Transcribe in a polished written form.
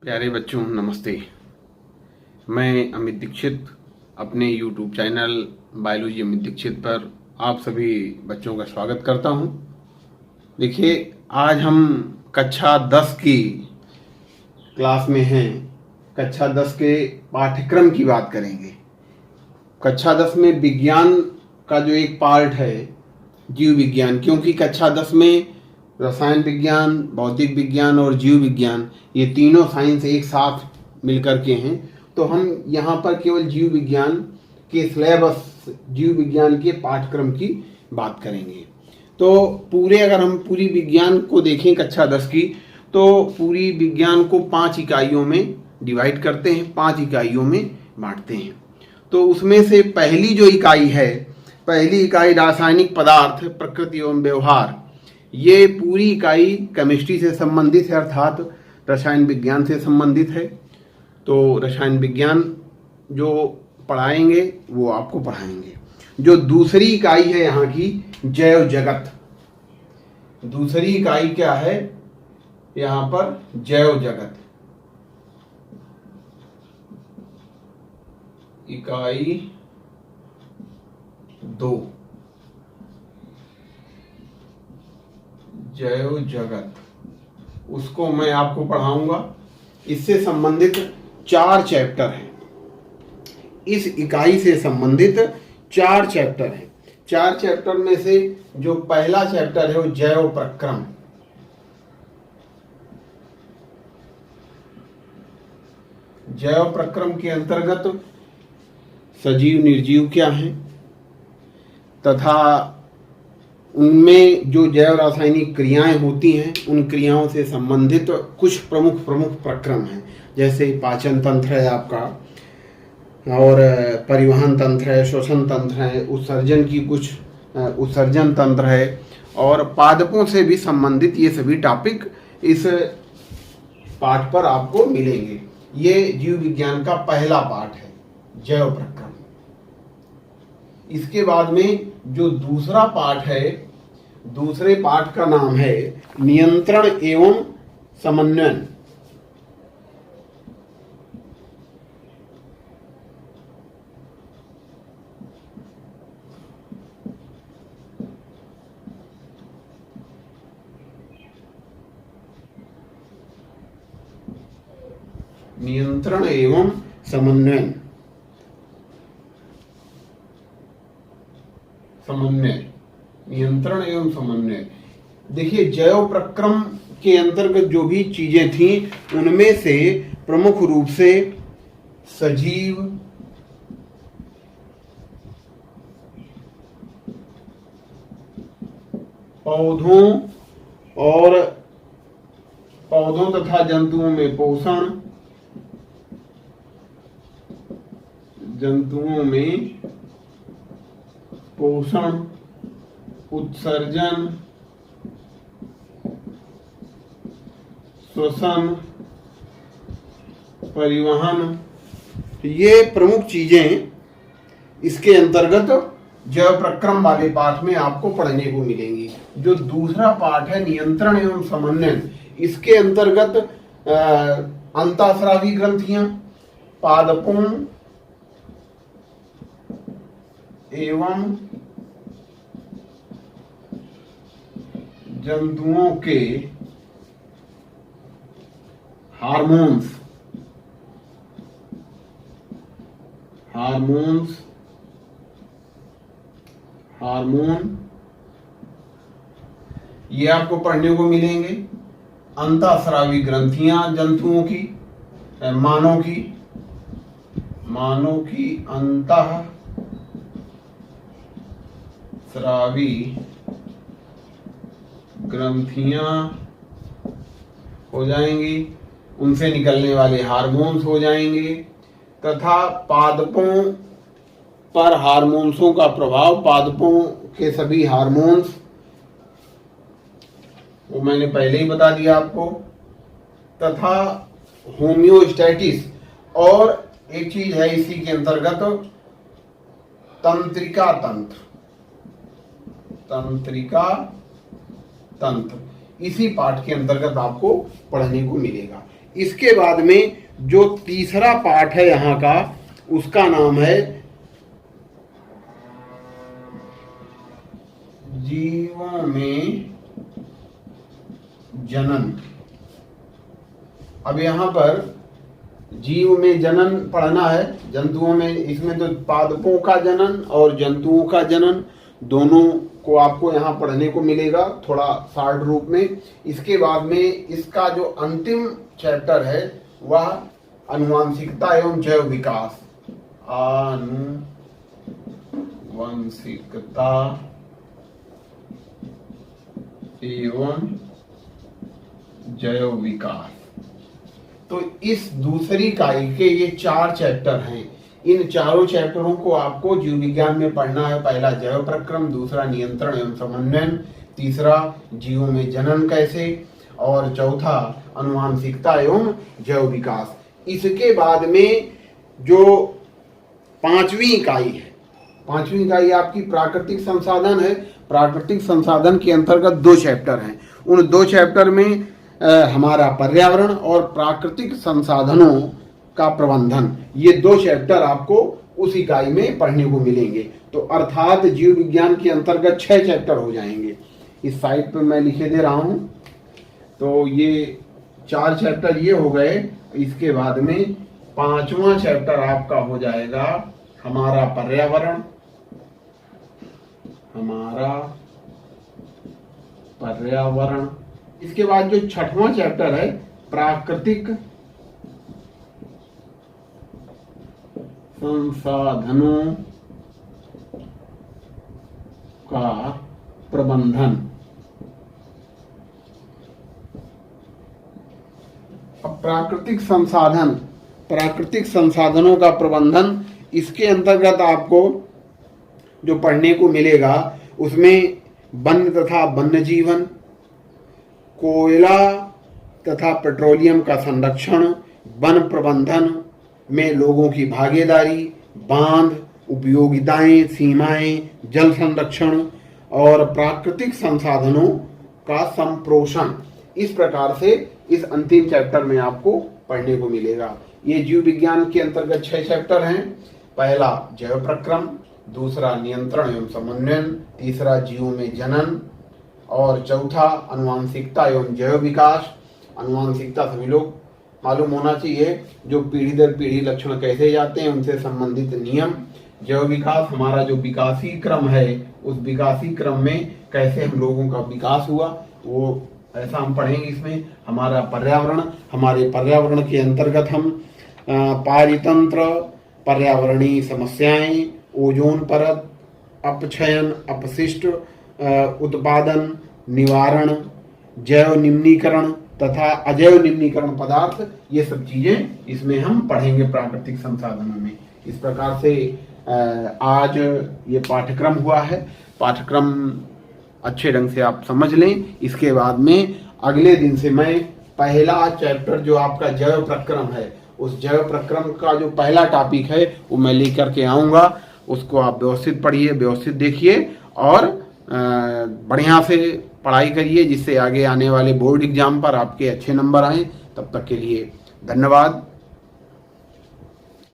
प्यारे बच्चों नमस्ते। मैं अमित दीक्षित अपने YouTube channel biology Amit Dikshit पर आप सभी बच्चों का स्वागत करता हूं। देखिए, आज हम कक्षा 10 की क्लास में हैं। कक्षा 10 के पाठ्यक्रम की बात करेंगे। कक्षा 10 में विज्ञान का जो एक पार्ट है जीव विज्ञान, क्योंकि कक्षा 10 में रसायन विज्ञान, भौतिक विज्ञान और जीव विज्ञान ये तीनों साइंस एक साथ मिलकर के हैं, तो हम यहाँ पर केवल जीव विज्ञान के सिलेबस, जीव विज्ञान के पाठ्यक्रम की बात करेंगे। तो अगर हम पूरी विज्ञान को देखें कक्षा 10 की, तो पूरी विज्ञान को 5 इकाइयों में डिवाइड करते हैं, 5 इकाइयों में बांटते हैं। तो उसमें से पहली जो इकाई है, पहली इकाई रासायनिक पदार्थ, प्रकृति एवं व्यवहार, ये पूरी इकाई केमिस्ट्री से संबंधित है, अर्थात रसायन विज्ञान से संबंधित है। तो रसायन विज्ञान जो पढ़ाएंगे वो आपको पढ़ाएंगे। जो दूसरी इकाई है यहाँ की, जैव जगत। दूसरी इकाई क्या है यहाँ पर? जैव जगत। इकाई 2 जैव जगत, उसको मैं आपको पढ़ाऊंगा। इससे संबंधित 4 चैप्टर हैं। इस इकाई से संबंधित 4 चैप्टर हैं। 4 चैप्टर में से जो पहला चैप्टर है वो जैव प्रक्रम। जैव प्रक्रम के अंतर्गत सजीव निर्जीव क्या हैं तथा उनमें जो जैव रासायनिक क्रियाएं होती हैं, उन क्रियाओं से संबंधित कुछ प्रमुख प्रक्रम हैं। जैसे पाचन तंत्र है आपका, और परिवहन तंत्र है, श्वसन तंत्र है, उत्सर्जन की कुछ उत्सर्जन तंत्र है, और पादपों से भी संबंधित ये सभी टॉपिक इस पाठ पर आपको मिलेंगे। ये जीव विज्ञान का पहला पाठ है, जैव प्रक्रम। इसके बाद में जो दूसरा पाठ है, दूसरे पाठ का नाम है नियंत्रण एवं समन्वयन। नियंत्रण एवं समन्वयन। नियंत्रण एवं समन्वय। देखिए, जैव प्रक्रम के अंतर्गत जो भी चीजें थी, उनमें से प्रमुख रूप से सजीव, पौधों तथा जंतुओं में पोषण, उत्सर्जन, श्वसन, परिवहन, ये प्रमुख चीजें इसके अंतर्गत जैव प्रक्रम वाले पाठ में आपको पढ़ने को मिलेंगी। जो दूसरा पाठ है नियंत्रण एवं समन्वयन, इसके अंतर्गत अंतःस्रावी ग्रंथियां, पादपों एवं जंतुओं के हार्मोन, ये आपको पढ़ने को मिलेंगे। अंतःस्रावी ग्रंथियां जंतुओं की, मानव की अंतःस्रावी ग्रंथियां हो जाएंगी, उनसे निकलने वाले हार्मोन्स हो जाएंगे, तथा पादपों पर हार्मोन्सों का प्रभाव, पादपों के सभी हार्मोन्स, वो मैंने पहले ही बता दिया आपको, तथा होम्योस्टैटिस। और एक चीज है इसी के अंतर्गत, तंत्रिका तंत्र, इसी पाठ के अंतर्गत आपको पढ़ने को मिलेगा। इसके बाद में जो तीसरा पाठ है यहाँ का, उसका नाम है जीवों में जनन। अब यहाँ पर जीव में जनन पढ़ना है, जंतुओं में, इसमें तो पादपों का जनन और जंतुओं का जनन दोनों को आपको यहाँ पढ़ने को मिलेगा, थोड़ा शॉर्ट रूप में। इसके बाद में इसका जो अंतिम चैप्टर है वह आनुवंशिकता एवं जैव विकास। आनुवंशिकता एवं जैव विकास। तो इस दूसरी इकाई के ये 4 चैप्टर हैं। इन चारों चैप्टरों को आपको जीव विज्ञान में पढ़ना है। पहला जैव प्रक्रम, दूसरा नियंत्रण एवं समन्वयन, तीसरा जीवों में जनन कैसे, और चौथा आनुवंशिकता एवं जैव विकास। इसके बाद में जो 5वीं इकाई है, 5वीं इकाई आपकी प्राकृतिक संसाधन है। प्राकृतिक संसाधन के अंतर्गत 2 चैप्टर हैं। उन 2 चैप्टर में हमारा पर्यावरण और प्राकृतिक संसाधनों का प्रबंधन, ये 2 चैप्टर आपको उस इकाई में पढ़ने को मिलेंगे। तो अर्थात जीव विज्ञान के अंतर्गत 6 चैप्टर हो जाएंगे। इस साइट पे मैं लिखे दे रहा हूं। तो ये 4 चैप्टर ये हो गए। इसके बाद में 5वां चैप्टर आपका हो जाएगा हमारा पर्यावरण। इसके बाद जो 6वां चैप्टर है प्राकृतिक संसाधनों का प्रबंधन। अब प्राकृतिक संसाधनों का प्रबंधन, इसके अंतर्गत आपको जो पढ़ने को मिलेगा उसमें वन्य तथा वन्य जीवन, कोयला तथा पेट्रोलियम का संरक्षण, वन प्रबंधन में लोगों की भागीदारी, बांध, उपयोगिताएं, सीमाएं, जल संरक्षण और प्राकृतिक संसाधनों का संप्रोषण। इस प्रकार से इस अंतिम चैप्टर में आपको पढ़ने को मिलेगा। ये जीव विज्ञान के अंतर्गत 6 चैप्टर हैं। पहला जैव प्रक्रम, दूसरा नियंत्रण एवं समन्वयन, तीसरा जीवों में जनन और चौथा आनुवंशिकता एवं जैव विकास। आनुवंशिकता सभी लोग मालूम होना चाहिए, जो पीढ़ी दर पीढ़ी लक्षण कैसे जाते हैं उनसे संबंधित नियम। जैव विकास हमारा जो विकासी क्रम है, उस विकासी क्रम में कैसे हम लोगों का विकास हुआ, वो ऐसा हम पढ़ेंगे इसमें। हमारा पर्यावरण, हमारे पर्यावरण के अंतर्गत हम पारितंत्र, पर्यावरणीय समस्याएं, ओजोन परत, अपक्षयन, अपशिष्ट उत्पादन, निवारण, जैव निम्नीकरण तथा अजैव निम्नीकरण पदार्थ, ये सब चीजें इसमें हम पढ़ेंगे प्राकृतिक संसाधनों में। इस प्रकार से आज ये पाठ्यक्रम हुआ है। पाठ्यक्रम अच्छे ढंग से आप समझ लें। इसके बाद में अगले दिन से मैं पहला चैप्टर जो आपका जैव प्रक्रम है, उस जैव प्रक्रम का जो पहला टॉपिक है वो मैं लेकर के आऊँगा। उसको आप व्यवस्थित पढ़िए, व्यवस्थित देखिए और बढ़िया से पढ़ाई करिए, जिससे आगे आने वाले बोर्ड एग्जाम पर आपके अच्छे नंबर आएँ। तब तक के लिए धन्यवाद।